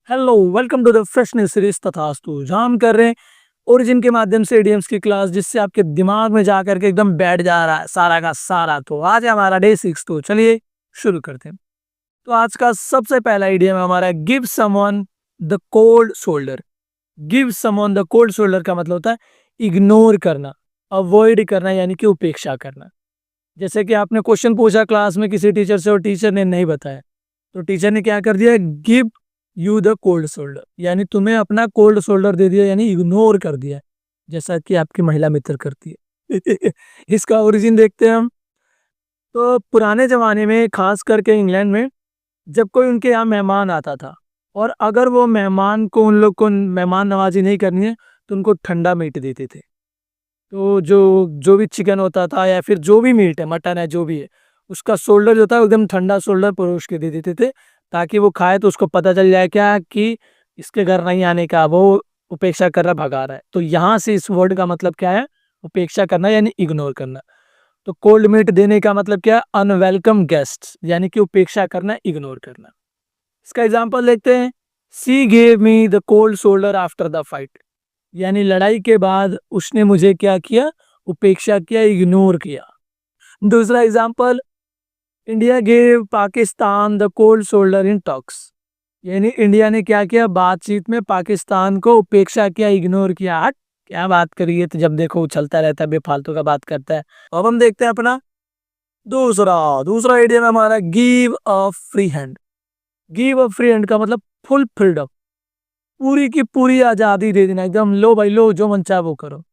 Hello, welcome to the freshness series Tathastu, जहाँ हम कर रहे हैं ओरिजिन के माध्यम से इडियम्स की क्लास, जिससे आपके दिमाग में जाकर के एकदम बैठ जा रहा है सारा का सारा। तो आज है हमारा डे 6। तो चलिए शुरू करते हैं। तो आज का सबसे पहला इडियम है हमारा give someone the cold shoulder. Give someone the cold shoulder का मतलब होता है इग्नोर करना, अवॉइड करना, यानी कि उपेक्षा करना। जैसे कि आपने क्वेश्चन पूछा क्लास में किसी टीचर से और टीचर ने नहीं बताया, तो टीचर ने क्या कर दिया, give you the cold shoulder, यानी तुम्हें अपना कोल्ड शोल्डर दे दिया, यानी इग्नोर कर दिया, जैसा कि आपकी महिला मित्र करती है। इसका ओरिजिन देखते हैं हम। तो पुराने जमाने में, खास करके इंग्लैंड में, जब कोई उनके यहाँ मेहमान आता था और अगर वो मेहमान को, उन लोग को मेहमान नवाजी नहीं करनी है, तो उनको ठंडा मीट देते थे। तो जो जो भी चिकन होता था या फिर जो भी मीट है, मटन है, जो भी है, उसका शोल्डर जो था एकदम ठंडा शोल्डर परोस के दे देते थे, ताकि वो खाए तो उसको पता चल जाए क्या कि इसके घर नहीं आने का, वो उपेक्षा कर रहा, भगा रहा है। तो यहाँ से इस वर्ड का मतलब क्या है, उपेक्षा करना यानी इग्नोर करना। तो कोल्ड मीट देने का मतलब क्या है, अनवेलकम गेस्ट, यानी कि उपेक्षा करना, इग्नोर करना। इसका एग्जाम्पल देखते हैं। सी gave me the cold shoulder after the fight, यानी लड़ाई के बाद उसने मुझे क्या किया, उपेक्षा किया, इग्नोर किया। दूसरा example, India gave Pakistan the cold shoulder in talks, यानी इंडिया ने क्या किया, बातचीत में पाकिस्तान को उपेक्षा किया, इग्नोर किया। हट, क्या बात करिए, तो जब देखो उछलता रहता है, बेफालतू का बात करता है। अब हम देखते हैं अपना दूसरा दूसरा आइडिया में हमारा give a free hand. Give a free hand का मतलब फुल फ्रीडम, पूरी की पूरी आजादी दे देना, एकदम लो भाई लो, जो मन चाहे वो करो।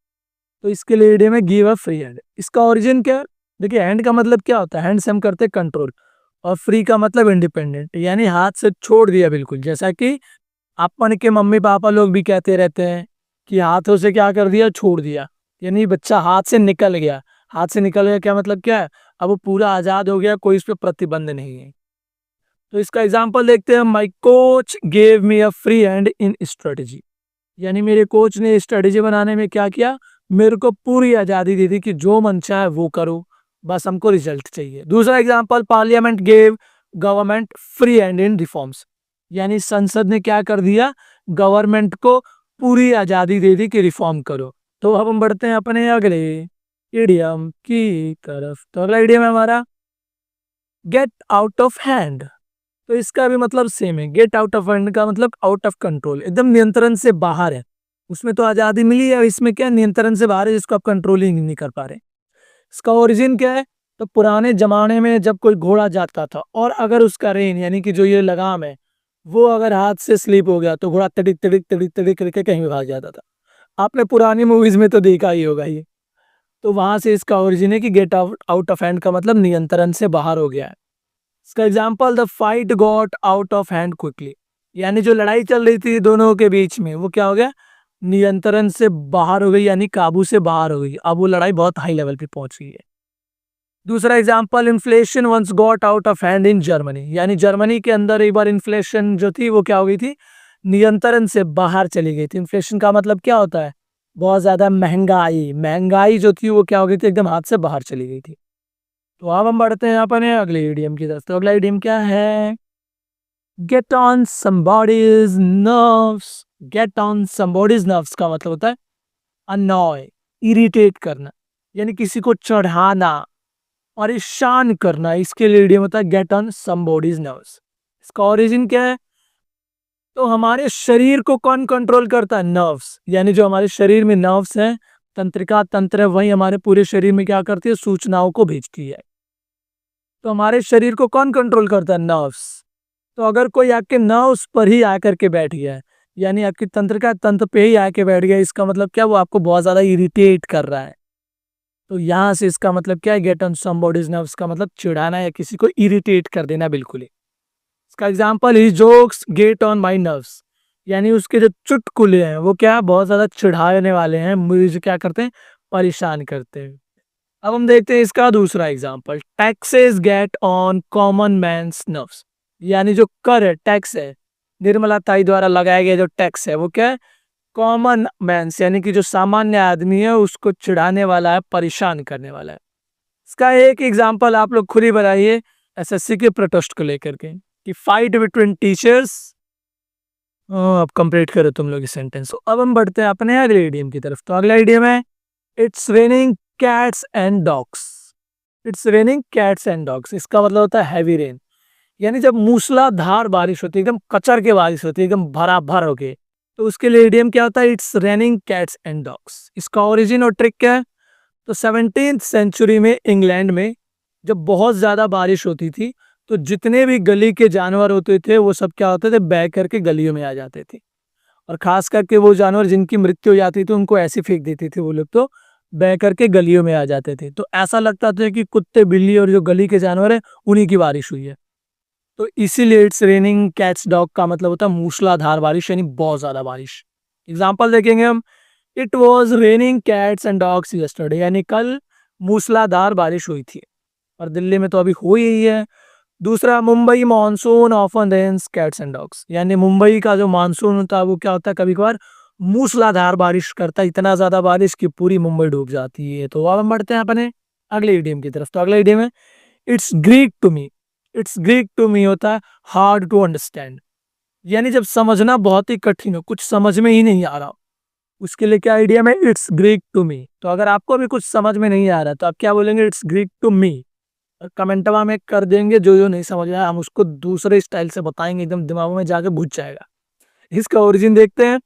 तो इसके लिए इडियम है गिव अ फ्री हैंड। इसका ओरिजिन क्या है, देखिए हैंड का मतलब क्या होता है, हैंड से हम करते हैं कंट्रोल, और फ्री का मतलब इंडिपेंडेंट, यानी हाथ से छोड़ दिया बिल्कुल। जैसा कि अपन के मम्मी पापा लोग भी कहते रहते हैं कि हाथों से क्या कर दिया, छोड़ दिया, यानी बच्चा हाथ से निकल गया। हाथ से निकल गया क्या मतलब क्या है, अब वो पूरा आजाद हो गया, कोई इस पे प्रतिबंध नहीं है। तो इसका एग्जाम्पल देखते हैं, my coach gave me a free hand in strategy, यानी मेरे कोच ने स्ट्रेटेजी बनाने में क्या किया, मेरे को पूरी आजादी दे दी कि जो मन चाहे वो करो, बस हमको रिजल्ट चाहिए। दूसरा example, parliament gave government free hand in reforms, यानी संसद ने क्या कर दिया, गवर्नमेंट को पूरी आजादी दे दी कि रिफॉर्म करो। तो अब हम बढ़ते हैं अपने अगले इडियम की तरफ। तो अगला इडियम है हमारा गेट आउट ऑफ हैंड। तो इसका भी मतलब सेम है। गेट आउट ऑफ हैंड का मतलब आउट ऑफ कंट्रोल, एकदम नियंत्रण से बाहर है। उसमें तो आजादी मिली है, इसमें क्या नियंत्रण से बाहर है, जिसको आप कंट्रोल ही नहीं कर पा रहे। इसका ओरिजिन क्या है, तो पुराने जमाने में जब कोई घोड़ा जाता था और अगर उसका रेन, यानी कि जो ये लगाम है, वो अगर हाथ से स्लिप हो गया, तो घोड़ा तड़िक तड़िक तड़िक तड़िक करके कहीं भी भाग जाता था। आपने पुरानी मूवीज में तो देखा ही होगा ये। तो वहां से इसका ओरिजिन है कि get out out of hand का मतलब नियंत्रण से बाहर हो गया है। इसका example, the fight got out of hand quickly, यानी जो लड़ाई चल रही थी दोनों के बीच में, वो क्या हो गया, नियंत्रण से बाहर हो गई, यानी काबू से बाहर हो गई। अब वो लड़ाई बहुत हाई लेवल पे पहुंच गई है। दूसरा example, inflation once got out of hand in Germany, यानी जर्मनी के अंदर एक बार इन्फ्लेशन जो थी वो क्या हो गई थी, नियंत्रण से बाहर चली गई थी। इन्फ्लेशन का मतलब क्या होता है, बहुत ज्यादा महंगाई। महंगाई जो थी वो क्या हो गई थी, एकदम हाथ से बाहर चली गई थी। तो अब हम बढ़ते हैं अपने अगले इडियम की तरफ। तो अगला इडियम क्या है, get on somebody's nerves। Get on somebody's nerves का मतलब होता है अनॉय, इरिटेट करना, यानी किसी को चढ़ाना, परेशान करना। इसके लिए इडियम होता है गेट ऑन somebody's nerves। इसका ओरिजिन क्या है, तो हमारे शरीर को कौन कंट्रोल करता है, नर्व्स, यानी जो हमारे शरीर में नर्व्स हैं, तंत्रिका तंत्र है, वही हमारे पूरे शरीर में क्या करती है, सूचनाओं को भेजती है। तो हमारे शरीर को कौन कंट्रोल करता है, नर्व्स। तो अगर कोई आपके नर्व्स पर ही आकर के बैठ गया है, यानी आपकी तंत्रिका तंत्र पे ही आके बैठ गया, इसका मतलब क्या, वो आपको बहुत ज्यादा इरिटेट कर रहा है। तो यहाँ से इसका मतलब क्या है, गेट ऑन समबॉडीज नर्व्स का मतलब चिढ़ाना या किसी को इरिटेट कर देना बिल्कुल ही। इसका example, he jokes get on my nerves, यानी उसके जो चुटकुले हैं वो क्या बहुत ज्यादा चिढ़ाने वाले हैं, मुझे क्या करते हैं, परेशान करते हैं। अब हम देखते हैं इसका दूसरा example, taxes get on common man's nerves, यानी जो कर है, टैक्स है, निर्मला ताई द्वारा लगाया गया जो टैक्स है, वो क्या है, कॉमन मैन्स, यानी कि जो सामान्य आदमी है उसको चिढ़ाने वाला है, परेशान करने वाला है। इसका एक एग्जाम्पल आप लोग खुद ही बनाइए, एसएससी के प्रोटेस्ट को लेकर के, कि फाइट बिटवीन टीचर्स अब कंप्लीट करो तुम लोग इस सेंटेंस को। अब हम बढ़ते हैं अपने अगले इडियम की तरफ। तो अगला इडियम है it's raining cats and dogs. It's raining cats and dogs, इसका मतलब होता है हैवी रेन। यानी जब मूसलाधार बारिश होती है, एकदम कचर के बारिश होती है, एकदम भरा भर हो के, तो उसके लिए इडियम क्या होता है? It's raining cats and dogs. इसका ओरिजिन और ट्रिक क्या है? तो 17th सेंचुरी में इंग्लैंड में जब बहुत ज्यादा बारिश होती थी, तो जितने भी गली के जानवर होते थे वो सब क्या होते थे? बह करके गलियों में आ जाते थे। और खास करके वो जानवर जिनकी मृत्यु हो जाती थी उनको ऐसी फेंक देते थे वो लोग, तो बह करके गलियों में आ जाते थे। तो ऐसा लगता था कि कुत्ते बिल्ली और जो गली के जानवर है उन्हीं की बारिश हुई है। तो इसीलिए इट्स रेनिंग कैट्स डॉग का मतलब होता है मूसलाधार बारिश, यानी बहुत ज्यादा बारिश। एग्जाम्पल देखेंगे हम, it was raining cats and dogs yesterday, यानी कल मूसलाधार बारिश हुई थी। और दिल्ली में तो अभी हुई ही है। दूसरा, Mumbai monsoon often rains cats and dogs, यानी मुंबई का जो मानसून होता है वो क्या होता है? कभी कभार मूसलाधार बारिश करता है, इतना ज्यादा बारिश कि पूरी मुंबई डूब जाती है। तो अब हम बढ़ते हैं अपने अगले इडियम की तरफ। तो अगला इडियम है it's Greek to me. It's Greek to me होता है हार्ड टू अंडरस्टैंड, यानी जब समझना बहुत ही कठिन हो, कुछ समझ में ही नहीं आ रहा, उसके लिए क्या आइडिया में इट्स ग्रीक टू मी। तो अगर आपको भी कुछ समझ में नहीं आ रहा तो आप क्या बोलेंगे? It's Greek to me. कमेंटवा में कर देंगे, जो जो नहीं समझ आया हम उसको दूसरे स्टाइल से बताएंगे, एकदम दिमाग में जाके घुस जाएगा। इसका ओरिजिन देखते हैं,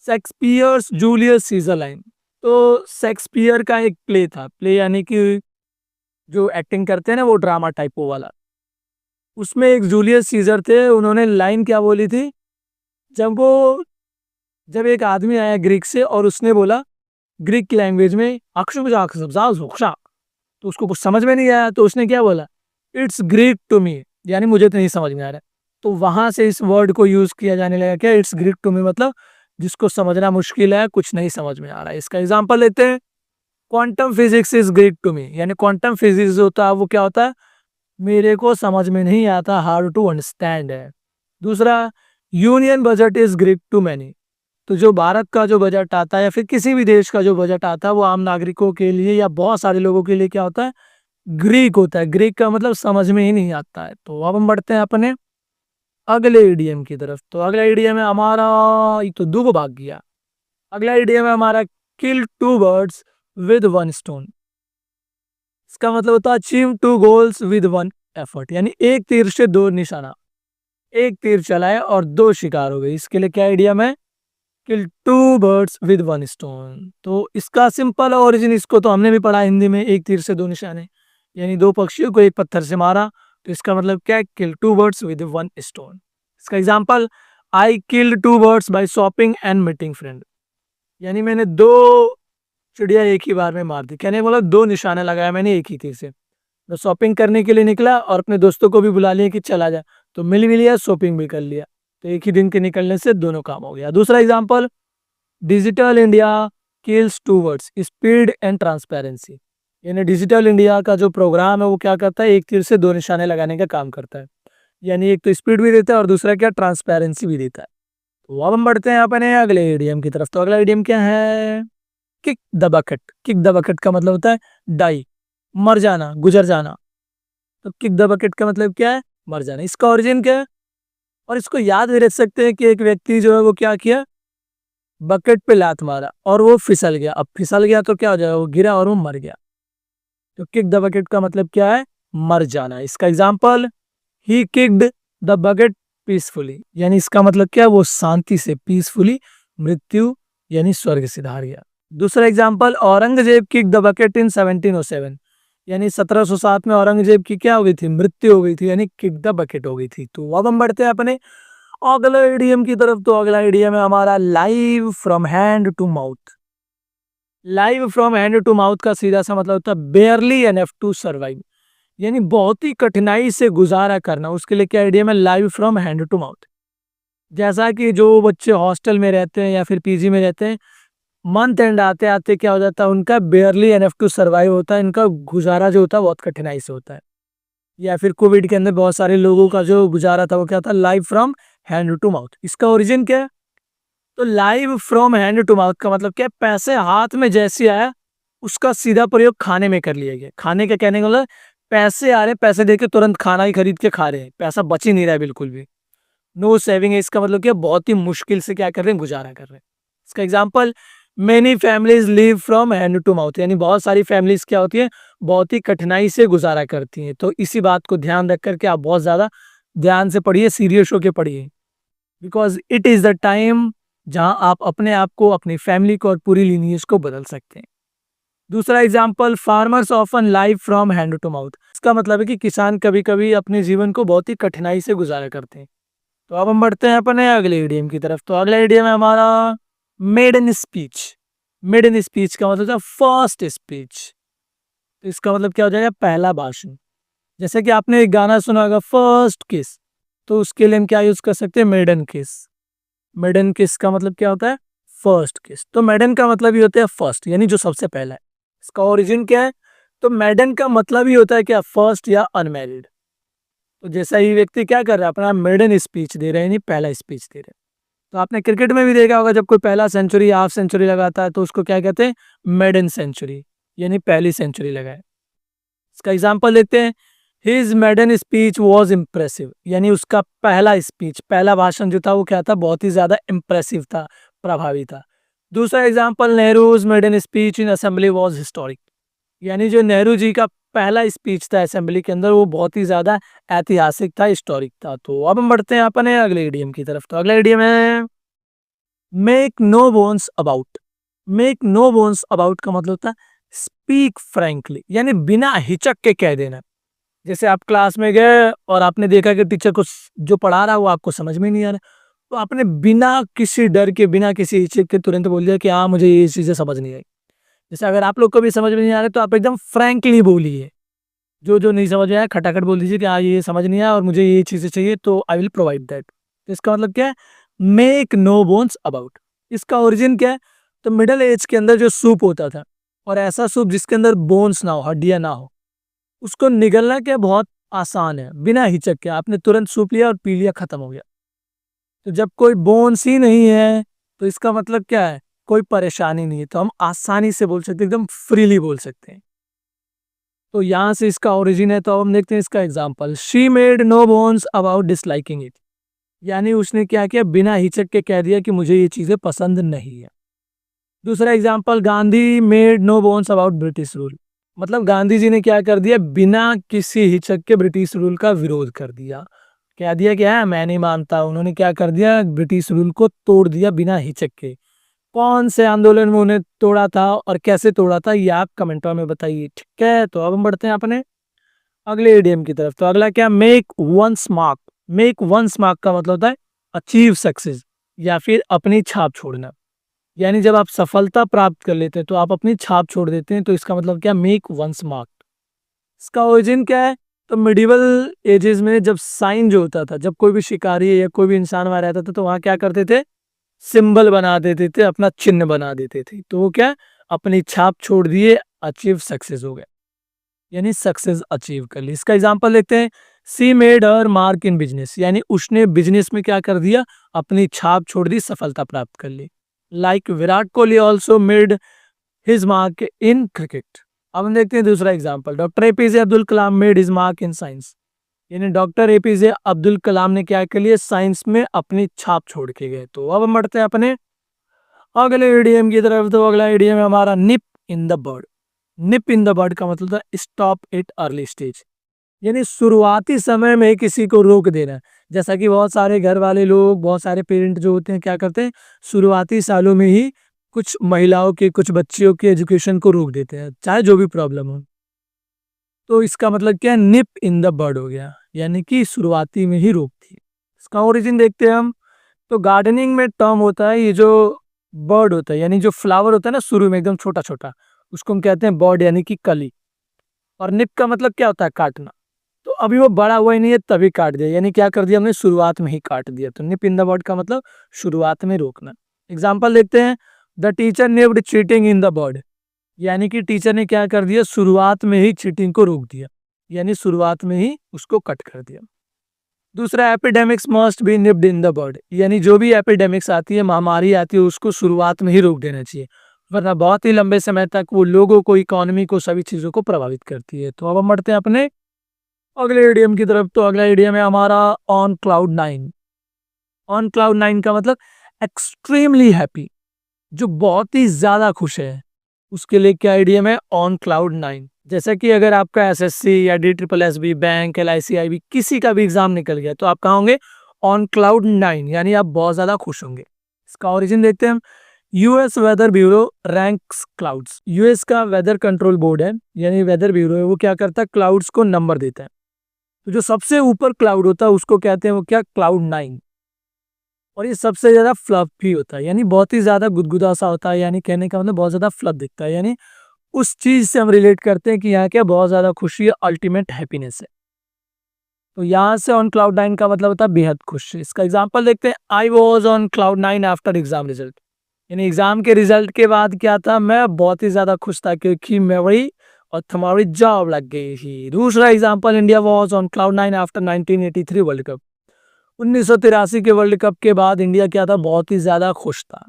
शेक्सपियर्स जूलियस सीजर लाइन। तो शेक्सपियर का एक प्ले था, प्ले यानी कि जो एक्टिंग करते हैं ना वो ड्रामा टाइप वो वाला। उसमें एक जूलियस सीजर थे, उन्होंने लाइन क्या बोली थी? जब वो जब एक आदमी आया ग्रीक से और उसने बोला ग्रीक की लैंग्वेज में तो उसको कुछ समझ में नहीं आया, तो उसने क्या बोला? इट्स ग्रीक टू मी, यानी मुझे तो नहीं समझ में आ रहा। तो वहां से इस वर्ड को यूज किया जाने लगा, क्या? इट्स ग्रीक टू मी मतलब जिसको समझना मुश्किल है, कुछ नहीं समझ में आ रहा है। इसका एग्जांपल लेते हैं, quantum physics is Greek to me, यानी क्वांटम फिजिक्स होता है वो क्या होता है? मेरे को समझ में नहीं आता, हार्ड टू अंडरस्टैंड है। दूसरा, union budget is Greek to many. तो जो भारत का जो बजट आता है या फिर किसी भी देश का जो बजट आता है वो आम नागरिकों के लिए या बहुत सारे लोगों के लिए क्या होता है? ग्रीक होता है। ग्रीक का मतलब समझ में ही नहीं आता है। तो अब हम बढ़ते हैं अपने अगले इडियम की तरफ। तो अगला इडियम है हमारा, ये तो दो भाग गया। अगला इडियम है हमारा kill two birds with one stone. इसका मतलब होता है achieve two goals with one effort, यानी एक तीर से दो निशाना। एक तीर चलाए और दो शिकार हो गए। इसके लिए क्या इडियम है? Kill two birds with one stone. तो इसका सिंपल ओरिजिन, इसको तो हमने भी पढ़ा हिंदी में, एक तीर से दो निशाने, यानी दो पक्षियों को एक पत्थर से मारा। तो इसका मतलब क्या है? Kill two birds with one stone. इसका example, I killed two birds by shopping and meeting friend, यानी मैंने दो चिड़िया एक ही बार में मार दी। कहने बोला दो निशाने लगाया मैंने एक ही तीर से। मैं शॉपिंग करने के लिए निकला और अपने दोस्तों को भी बुला लिया कि चला जा, तो मिल भी लिया, शॉपिंग भी कर लिया। तो एक ही दिन के निकलने से दोनों काम हो गया। दूसरा example, digital India kills two words speed and transparency, यानी डिजिटल इंडिया का जो प्रोग्राम है वो क्या करता है? एक तीर से दो निशाने लगाने का काम करता है, यानी एक तो स्पीड भी देता है और दूसरा क्या? ट्रांसपेरेंसी भी देता है। तो अब हम बढ़ते हैं अपने अगले इडियम की तरफ। तो अगला इडियम क्या है? Kick the bucket. Kick the bucket का मतलब होता है डाई, मर जाना, गुजर जाना। तो किक द बकेट का मतलब क्या है? मर जाना। इसका ओरिजिन क्या है? और इसको याद भी रख सकते हैं कि एक व्यक्ति जो है वो क्या किया? बकेट पे लात मारा और वो फिसल गया। अब फिसल गया तो क्या हो जाएगा? वो गिरा और वो मर गया। तो किक द बकेट का मतलब क्या है? मर जाना। इसका example, he kicked the bucket peacefully, यानी इसका मतलब क्या है? वो शांति से, पीसफुली मृत्यु यानी स्वर्ग सिधार गया। दूसरा example, Aurangzeb kick the bucket in 1707, यानी 1707 में औरंगजेब की क्या हो गई थी? मृत्यु हो गई थी, यानी किक द बकेट हो गई थी। तो अब हम बढ़ते हैं अपने अगला इडियम की तरफ। तो अगला इडियम है हमारा live from hand to mouth. Live from hand to mouth का सीधा सा मतलब होता है बेयरली एनफ टू सर्वाइव, यानी बहुत ही कठिनाई से गुजारा करना। उसके लिए क्या इडियम है? Live from hand to mouth. जैसा कि जो बच्चे हॉस्टल में रहते हैं या फिर पीजी में रहते हैं, मंथ एंड आते आते क्या हो जाता है? उनका बेयरली एनफ टू सर्वाइव होता है, इनका गुजारा जो होता है बहुत कठिनाई से होता है। या फिर कोविड के अंदर बहुत सारे लोगों का जो गुजारा था वो क्या था? Live from hand to mouth. इसका ओरिजिन क्या है? तो live from hand to mouth का मतलब क्या है? पैसे हाथ में जैसे आया उसका सीधा प्रयोग खाने में कर लिया गया। खाने का कहने का मतलब पैसे आ रहे, पैसे देके तुरंत खाना ही खरीद के खा रहे हैं, पैसा बच ही नहीं रहा है बिल्कुल भी। नो सेविंग है, इसका मतलब क्या, बहुत ही मुश्किल से क्या कर रहे हैं, गुजारा कर रहे हैं। इसका example, many families live from hand to mouth, यानी बहुत सारी फैमिलीज क्या होती है, बहुत ही कठिनाई से गुजारा करती हैं। तो इसी बात को ध्यान रख करके आप बहुत ज़्यादा ध्यान से पढ़िए, सीरियस होके पढ़िए, because it is the time जहाँ आप अपने आप को, अपनी फैमिली को और पूरी लीनियज को बदल सकते हैं। दूसरा example, farmers often live from hand to mouth, इसका मतलब है कि किसान कभी कभी अपने जीवन को बहुत ही कठिनाई से गुजारा करते हैं। तो अब हम बढ़ते हैं अपने अगले इडियम की तरफ। तो अगला इडियम है हमारा मेडन स्पीच। मेडन स्पीच का मतलब है फर्स्ट स्पीच। तो इसका मतलब क्या हो जाएगा, पहला भाषण। जैसे कि आपने एक गाना सुना होगा फर्स्ट किस, तो उसके लिए हम क्या यूज कर सकते हैं, मेडन किस। मेडन किस का मतलब क्या होता है, फर्स्ट किस। तो मेडन का मतलब ही होता है फर्स्ट, यानी जो सबसे पहला है। इसका ओरिजिन क्या है, तो मेडन का मतलब ही होता है क्या, फर्स्ट या अनमैरिड। तो जैसा ही व्यक्ति क्या कर रहा है, अपना मेडन स्पीच दे रहे हैं, यानी पहला स्पीच दे रहे हैं। तो आपने क्रिकेट में भी देखा होगा, जब कोई पहला सेंचुरी, हाफ सेंचुरी लगाता है तो उसको क्या कहते हैं, मेडन सेंचुरी, यानी पहली सेंचुरी लगाए। इसका एग्जाम्पल लेते हैं, his maiden speech was impressive, यानी उसका पहला स्पीच, पहला भाषण जो था वो क्या था, बहुत ही ज्यादा इम्प्रेसिव था, प्रभावी था। दूसरा example, Nehru's maiden speech in assembly was historic, यानी जो नेहरू जी का पहला स्पीच था असेंबली के अंदर, वो बहुत ही ज्यादा ऐतिहासिक था, हिस्टोरिक था। तो अब हम बढ़ते हैं अपने अगले इडियम की तरफ। तो अगला इडियम है make no bones about. Make no bones about का मतलब होता है स्पीक फ्रैंकली, यानी बिना हिचक के कह देना। जैसे आप क्लास में गए और आपने देखा कि टीचर को जो पढ़ा रहा है वो आपको समझ में नहीं आ रहा, तो आपने बिना किसी डर के, बिना किसी हिचक के तुरंत बोल दिया कि हाँ मुझे ये चीजें समझ नहीं आई। जैसे अगर आप लोग को भी समझ में नहीं आ रहा तो आप एकदम फ्रैंकली बोलिए, जो जो नहीं समझ में आया खटाखट बोल दीजिए कि हाँ ये समझ नहीं आया और मुझे ये चीजें चाहिए, तो आई विल प्रोवाइड दैट। तो इसका मतलब क्या है, मेक नो बोन्स अबाउट। इसका ओरिजिन क्या है, तो मिडल एज के अंदर जो सूप होता था, और ऐसा सूप जिसके अंदर बोन्स ना हो, हड्डियां ना हो, उसको निगलना क्या बहुत आसान है, बिना हिचक के आपने तुरंत सूप लिया और पी लिया, खत्म हो गया। तो जब कोई बोन्स ही नहीं है तो इसका मतलब क्या है, कोई परेशानी नहीं है, तो हम आसानी से बोल सकते हैं, एकदम फ्रीली बोल सकते हैं। तो यहां से इसका ओरिजिन है। तो अब हम देखते हैं इसका example, she made no bones about disliking it, यानी उसने क्या किया, बिना हिचक के कह दिया कि मुझे ये चीजें पसंद नहीं है। दूसरा example, Gandhi made no bones about British rule, मतलब गांधी जी ने क्या कर दिया, बिना किसी हिचक के ब्रिटिश रूल का विरोध कर दिया, कह दिया कि हाँ मैं नहीं मानता। उन्होंने क्या कर दिया, ब्रिटिश रूल को तोड़ दिया बिना हिचक के। कौन से आंदोलन में उन्हें तोड़ा था और कैसे तोड़ा था, ये आप कमेंटों में बताइए, ठीक है। तो अब हम बढ़ते हैं अपने अगले इडियम की तरफ। तो अगला क्या, make one's mark. Make one's mark का मतलब होता है अचीव सक्सेस, या फिर अपनी छाप छोड़ना। यानी जब आप सफलता प्राप्त कर लेते हैं तो आप अपनी छाप छोड़ देते हैं, तो इसका मतलब क्या, मेक वंस मार्क। इसका ओरिजिन क्या है, तो मिडिवल एजेस में जब साइन जो होता था, जब कोई भी शिकारी या कोई भी इंसान वहां रहता था तो वहां क्या करते थे, सिंबल बना देते थे, अपना चिन्ह बना देते थे। तो वो क्या, अपनी छाप छोड़ दिए, अचीव सक्सेस हो गया, यानी सक्सेस अचीव कर ली। इसका एग्जांपल देखते हैं, सी made her mark in business, यानी उसने बिजनेस में क्या कर दिया, अपनी छाप छोड़ दी, सफलता प्राप्त कर ली। Like Virat Kohli also made his mark in cricket. अब हम देखते हैं दूसरा example, doctor APJ Abdul Kalam made his mark in science, यानी डॉक्टर एपीजे अब्दुल कलाम ने क्या कर लिया, साइंस में अपनी छाप छोड़ के गए। तो अब हम बढ़ते हैं अपने अगले ईडीएम की तरफ। तो अगला ईडीएम है हमारा nip in the bud. Nip in the bud का मतलब था स्टॉप इट अर्ली स्टेज, यानी शुरुआती समय में किसी को रोक देना। जैसा कि बहुत सारे घर वाले लोग, बहुत सारे पेरेंट जो होते हैं क्या करते हैं, शुरुआती सालों में ही कुछ महिलाओं के, कुछ बच्चियों के एजुकेशन को रोक देते हैं, चाहे जो भी प्रॉब्लम हो। तो इसका मतलब क्या है, निप इन द बर्ड हो गया, यानी कि शुरुआती में ही रोक दी। इसका ओरिजिन देखते हैं हम। तो गार्डनिंग में टर्म होता है, ये जो बर्ड होता है, यानी जो फ्लावर होता है ना शुरू में एकदम छोटा छोटा, उसको हम कहते हैं बर्ड, यानी कि कली। और निप का मतलब क्या होता है, काटना। तो अभी वो बड़ा हुआ ही नहीं है तभी काट दिया, यानी क्या कर दिया हमने, शुरुआत में ही काट दिया। तो निप इन द बर्ड का मतलब शुरुआत में रोकना। एग्जाम्पल देखते हैं, the teacher nipped cheating in the bird, यानी कि टीचर ने क्या कर दिया, शुरुआत में ही चीटिंग को रोक दिया, यानी शुरुआत में ही उसको कट कर दिया। दूसरा, epidemics must be nipped in the bird, यानी जो भी एपिडेमिक्स आती है, महामारी आती है, उसको शुरुआत में ही रोक देना चाहिए, वरना बहुत ही लंबे समय तक वो लोगों को, इकोनॉमी को, सभी चीजों को प्रभावित करती है। तो अब हम बढ़ते हैं अपने अगले इडियम की तरफ। तो अगला इडियम है हमारा on cloud nine. On cloud nine का मतलब एक्सट्रीमली हैप्पी, जो बहुत ही ज्यादा खुश है, उसके लिए क्या आइडियम है, ऑन क्लाउड नाइन। जैसे कि अगर आपका एसएससी या D triple S B, bank, LIC, IB किसी का भी एग्जाम निकल गया तो आप कहाँ होंगे, ऑन क्लाउड नाइन, यानी आप बहुत ज्यादा खुश होंगे। इसका ओरिजिन देखते हैं हम। US weather bureau ranks clouds. US का वेदर कंट्रोल बोर्ड है, यानी वेदर ब्यूरो है, वो क्या करता है, क्लाउड्स को नंबर देता है। तो जो सबसे ऊपर क्लाउड होता है उसको कहते हैं वो क्या, क्लाउड नाइन। और ये सबसे ज्यादा फ्लफी होता है, यानी बहुत ही ज्यादा गुदगुदा सा होता है, यानी कहने का मतलब बहुत ज्यादा फ्लफ दिखता है, यानी उस चीज से हम रिलेट करते हैं कि यहाँ क्या बहुत ज्यादा खुशी है, अल्टीमेट हैप्पीनेस है। तो यहाँ से ऑन क्लाउड नाइन का मतलब होता है बेहद खुश। इसका एग्जांपल देखते हैं। I was on cloud nine after exam result, यानी एग्जाम के रिजल्ट के बाद क्या था, मैं बहुत ही ज्यादा खुश था क्योंकि मेरी और तुम्हारी जॉब लग गई थी। दूसरा example, India was on cloud nine after 1983 world cup. 1983 के वर्ल्ड कप के बाद इंडिया क्या था, बहुत ही ज्यादा खुश था।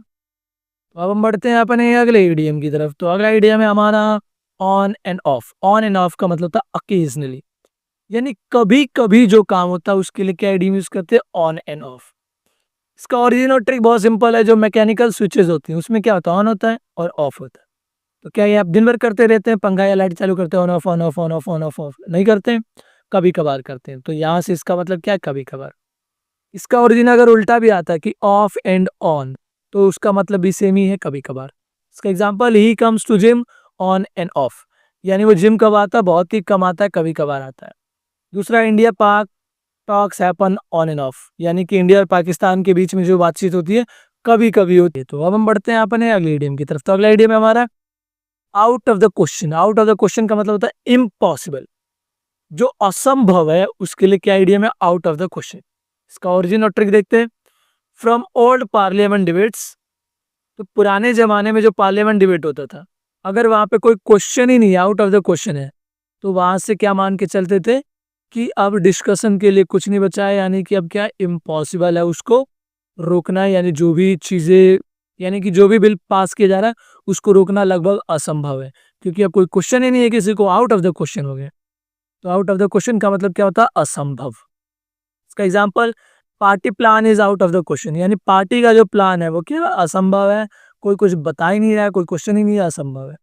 तो अब हम बढ़ते हैं अपने अगले ईडीएम की तरफ। तो अगला ईडीएम है हमारा on and of. On and of का मतलब था अकेजनली, यानी कभी कभी जो काम होता है उसके लिए क्या ईडीएम यूज करते हैं, ऑन एंड ऑफ। इसका ओरिजिन और ट्रिक बहुत सिंपल है। जो मैकेनिकल स्विचेस होती हैं उसमें क्या होता है, ऑन होता है और ऑफ होता है। तो क्या ये आप दिन भर करते रहते हैं, पंखा या लाइट चालू करते हैं, on off on off on off on off of नहीं करते हैं, कभी कभार करते हैं। तो यहाँ से इसका मतलब क्या है, कभी कभार। इसका ओरिजिन अगर उल्टा भी आता है कि ऑफ एंड ऑन, तो उसका मतलब भी सेम ही है, कभी कभार। इसका example, he comes to gym on and off, यानी वो जिम कब आता है, बहुत ही कम आता है, कभी कभार आता है। दूसरा, इंडिया पाक talks happen on and off, यानी कि इंडिया और पाकिस्तान के बीच में जो बातचीत होती है कभी कभी होती है। तो अब हम बढ़ते हैं अपने अगले इडियम की तरफ। तो अगला इडियम है हमारा out of the question. Out of the question का मतलब होता है इम्पॉसिबल, जो असंभव है उसके लिए क्या इडियम है, आउट ऑफ द क्वेश्चन। इसका ओरिजिन और ट्रिक देखते हैं। फ्रॉम ओल्ड पार्लियामेंट डिबेट्स, तो पुराने जमाने में जो पार्लियामेंट डिबेट होता था, अगर वहां पे कोई क्वेश्चन ही नहीं, आउट ऑफ द क्वेश्चन है, तो वहां से क्या मान के चलते थे कि अब डिस्कशन के लिए कुछ नहीं बचा है, यानी कि अब क्या इम्पॉसिबल है उसको रोकना, यानी जो भी चीजें, यानी कि जो भी बिल पास किया जा रहा है उसको रोकना लगभग असंभव है, क्योंकि अब कोई क्वेश्चन ही नहीं है, किसी को आउट ऑफ द क्वेश्चन हो गया। तो आउट ऑफ द क्वेश्चन का मतलब क्या होता है, असंभव। इसका example, party plan is out of the question, यानी पार्टी का जो प्लान है वो क्या असंभव है, कोई कुछ बता ही नहीं रहा है, कोई क्वेश्चन ही नहीं है, असंभव है।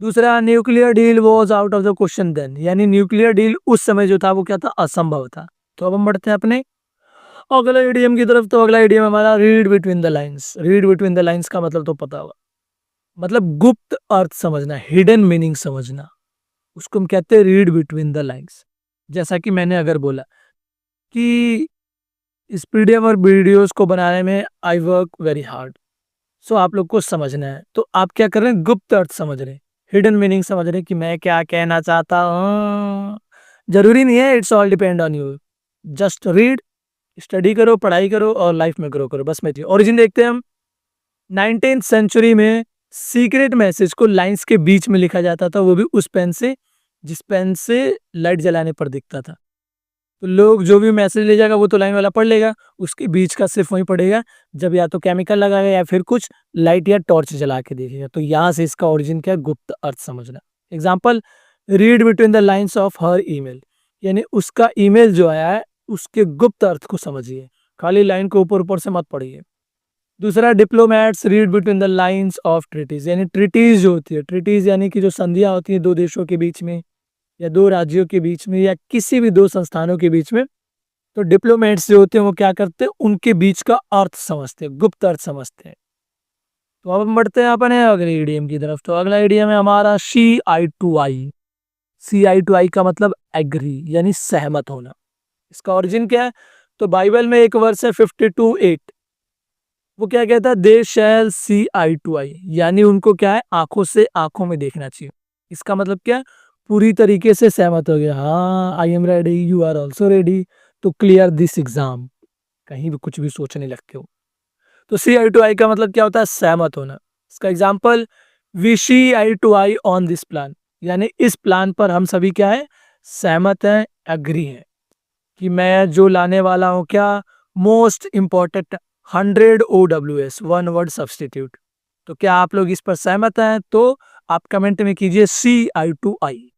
दूसरा, nuclear deal was out of the question then, यानी न्यूक्लियर डील उस समय जो था वो क्या था, असंभव था। तो अब हम बढ़ते हैं अपने अगला इडियम की तरफ। तो अगला इडियम हमारा read between the lines. Read between the lines का मतलब तो पता होगा, मतलब गुप्त अर्थ समझना, हिडन मीनिंग समझना, उसको हम कहते हैं रीड बिटवीन द लाइंस। जैसा कि मैंने अगर बोला कि इस पीडीएफ और वीडियोस को बनाने में आई वर्क वेरी हार्ड, सो आप लोग को समझना है, तो आप क्या कर रहे हैं, गुप्त अर्थ समझ रहे हैं, हिडन मीनिंग समझ रहे हैं कि मैं क्या कहना चाहता हूँ। जरूरी नहीं है, it's all depend on you. Just read, study करो, पढ़ाई करो और लाइफ में ग्रो करो, बस मैं जी। ओरिजिन देखते हैं हम। 19th सेंचुरी में सीक्रेट मैसेज को लाइंस के बीच में लिखा जाता था, वो भी उस पेन से जिस पेन से लाइट जलाने पर दिखता था। तो लोग जो भी मैसेज ले जाएगा वो तो लाइन वाला पढ़ लेगा, उसके बीच का सिर्फ वही पढ़ेगा जब या तो केमिकल लगाएगा या फिर कुछ लाइट या टॉर्च जला के देखेगा। तो यहाँ से इसका ओरिजिन क्या है, गुप्त अर्थ समझना। Example, read between the lines of her email, यानी उसका ईमेल जो आया है उसके गुप्त अर्थ को समझिए, खाली लाइन को ऊपर ऊपर से मत पढ़िए। दूसरा, diplomats read between the lines of treaties, यानी ट्रीटीज जो होती है, ट्रीटीज यानी कि जो संधियां होती हैं दो देशों के बीच में या दो राज्यों के बीच में या किसी भी दो संस्थानों के बीच में, तो डिप्लोमेट्स जो होते हैं वो क्या करते हैं, उनके बीच का अर्थ समझते हैं, गुप्त अर्थ समझते हैं। तो अब हम बढ़ते हैं अपने अगले इडियम की तरफ। तो अगला इडियम है हमारा सी eye to I. C eye to आई का मतलब एग्री, यानी सहमत होना। इसका ओरिजिन क्या है, तो बाइबल में एक वर्स है 52:8, वो क्या कहता है, दे शैल सी आई टू आई, यानी उनको क्या है, आंखों से आंखों में देखना चाहिए। इसका मतलब क्या है, पूरी तरीके से सहमत हो गया, हाँ I am ready, you are also ready to clear this exam, कहीं भी कुछ भी सोचने लगते हो। तो सी आई टू आई का मतलब क्या होता है, सहमत होना। इसका example, we see eye to eye on this plan, यानी इस प्लान पर हम सभी क्या है, सहमत हैं, एग्री हैं कि मैं जो लाने वाला हूँ क्या, most important 100 OWS, one word substitute. तो क्या आप लोग इस पर सहमत हैं, तो आप कमेंट में कीजिए सी आई टू आई।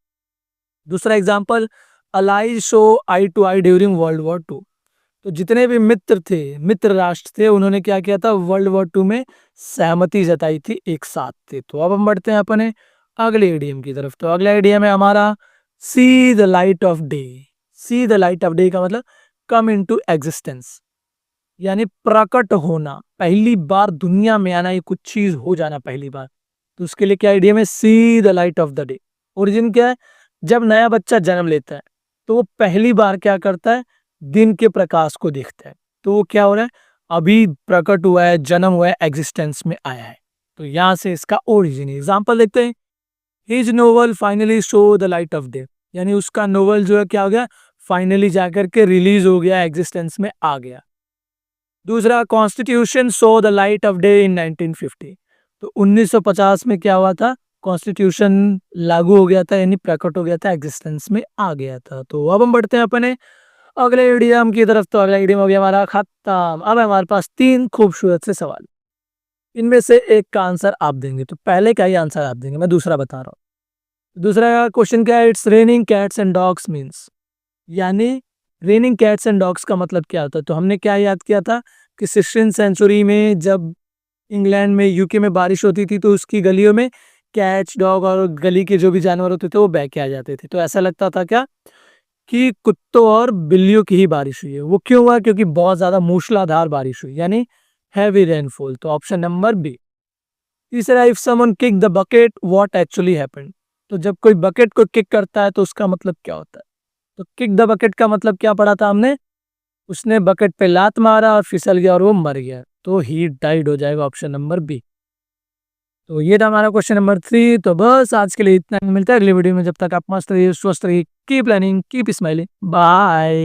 दूसरा example, allies show eye to eye during world war 2, तो जितने भी मित्र थे, मित्र राष्ट्र थे, उन्होंने क्या किया था, वर्ल्ड वॉर 2 में सहमति जताई थी, एक साथ थे। तो अब हम बढ़ते हैं अपने अगले इडियम की तरफ। तो अगला इडियम है हमारा see the light of day. See the light of day का मतलब कम इनटू एग्जिस्टेंस, यानी प्रकट होना, पहली बार दुनिया में आना, ये कुछ चीज हो जाना पहली बार। तो उसके लिए क्या इडियम है, see the light of the day. Origin क्या है, जब नया बच्चा जन्म लेता है तो वो पहली बार क्या करता है, दिन के प्रकाश को देखता है। तो वो क्या हो रहा है, अभी प्रकट हुआ है, जन्म हुआ है, एग्जिस्टेंस में आया है। तो यहां से इसका ओरिजिन एग्जाम्पल देखते हैं। His novel finally show the light of day, यानी उसका नोवेल जो है क्या हो गया, फाइनली जाकर के रिलीज हो गया, एग्जिस्टेंस में आ गया। दूसरा, constitution so the light of day in 1950। तो 1950 में क्या हुआ था, कॉन्स्टिट्यूशन लागू हो गया था, यानी प्रकट हो गया था, एग्जिस्टेंस में आ गया था। तो अब हम बढ़ते हैं अपने अगले इडियम की तरफ। तो अगला इडियम हो गया हमारा खत्म। अब हमारे पास 3 खूबसूरत से सवाल, इनमें से एक का आंसर आप देंगे। तो पहले का ही आंसर आप देंगे, मैं दूसरा बता रहा हूँ। दूसरा क्वेश्चन क्या है, it's raining cats and dogs means, यानी रेनिंग कैट्स एंड डॉग्स का मतलब क्या होता है। तो हमने क्या याद किया था कि 16वीं सेंचुरी में जब इंग्लैंड में, यूके में बारिश होती थी तो उसकी गलियों में कैट्स, डॉग और गली के जो भी जानवर होते थे वो बह के आ जाते थे। तो ऐसा लगता था क्या कि कुत्तों और बिल्लियों की ही बारिश हुई है। वो क्यों हुआ, क्योंकि बहुत ज्यादा मूसलाधार बारिश हुई, यानी हैवी रेनफॉल। तो ऑप्शन नंबर बी। तीसरा, if someone kick the bucket what actually happened. तो जब कोई बकेट को किक करता है तो उसका मतलब क्या होता है। तो किक द बकेट का मतलब क्या पढ़ा था हमने, उसने बकेट पे लात मारा और फिसल गया और वो मर गया, तो ही डाइड हो जाएगा, ऑप्शन नंबर बी। तो ये था हमारा क्वेश्चन नंबर 3। तो बस आज के लिए इतना ही, मिलता है अगली वीडियो में। जब तक आप मस्त रहिए, स्वस्थ रहिए, keep learning, keep smiling, bye.